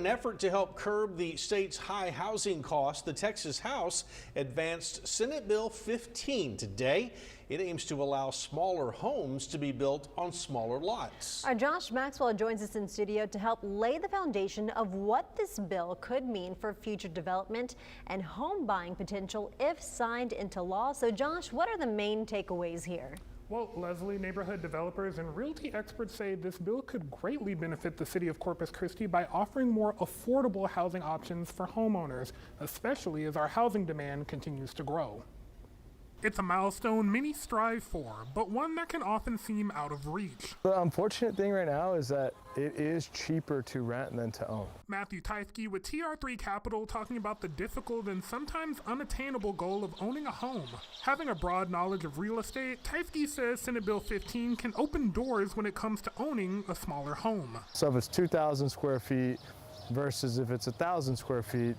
In an effort to help curb the state's high housing costs, the Texas House advanced Senate Bill 15 today. It aims to allow smaller homes to be built on smaller lots. Our Josh Maxwell joins us in studio to help lay the foundation of what this bill could mean for future development and home buying potential if signed into law. So Josh, what are the main takeaways here? Well, Leslie, neighborhood developers and realty experts say this bill could greatly benefit the city of Corpus Christi by offering more affordable housing options for homeowners, especially as our housing demand continues to grow. It's a milestone many strive for, but one that can often seem out of reach. The unfortunate thing right now is that it is cheaper to rent than to own. Matthew Teifke with TR3 Capital talking about the difficult and sometimes unattainable goal of owning a home. Having a broad knowledge of real estate, Teifke says Senate Bill 15 can open doors when it comes to owning a smaller home. So if it's 2,000 square feet versus if it's 1,000 square feet,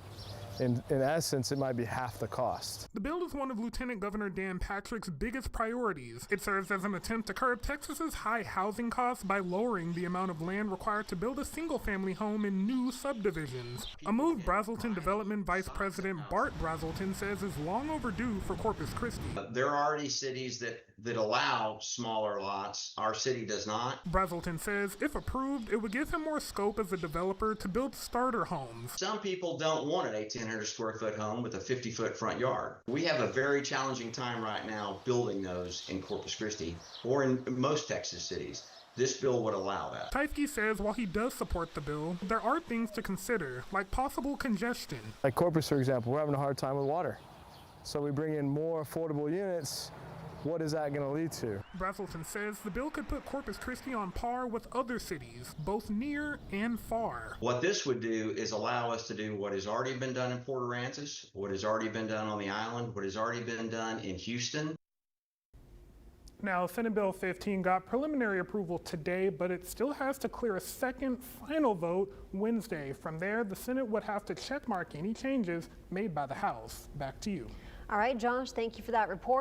in essence, it might be half the cost. The bill is one of Lieutenant Governor Dan Patrick's biggest priorities. It serves as an attempt to curb Texas's high housing costs by lowering the amount of land required to build a single-family home in new subdivisions. A move Brazelton Development Vice President Bart Brazelton says is long overdue for Corpus Christi. There are already cities that allow smaller lots. Our city does not. Brazelton says if approved, it would give him more scope as a developer to build starter homes. Some people don't want an 1,800 square foot home with a 50-foot front yard. We have a very challenging time right now building those in Corpus Christi or in most Texas cities. This bill would allow that. Teifke says while he does support the bill, there are things to consider, like possible congestion. Like Corpus, for example, we're having a hard time with water. So we bring in more affordable units. What is that going to lead to? Brazelton says the bill could put Corpus Christi on par with other cities, both near and far. What this would do is allow us to do what has already been done in Port Aransas, what has already been done on the island, what has already been done in Houston. Now, Senate Bill 15 got preliminary approval today, but it still has to clear a second final vote Wednesday. From there, the Senate would have to checkmark any changes made by the House. Back to you. All right, Josh, thank you for that report.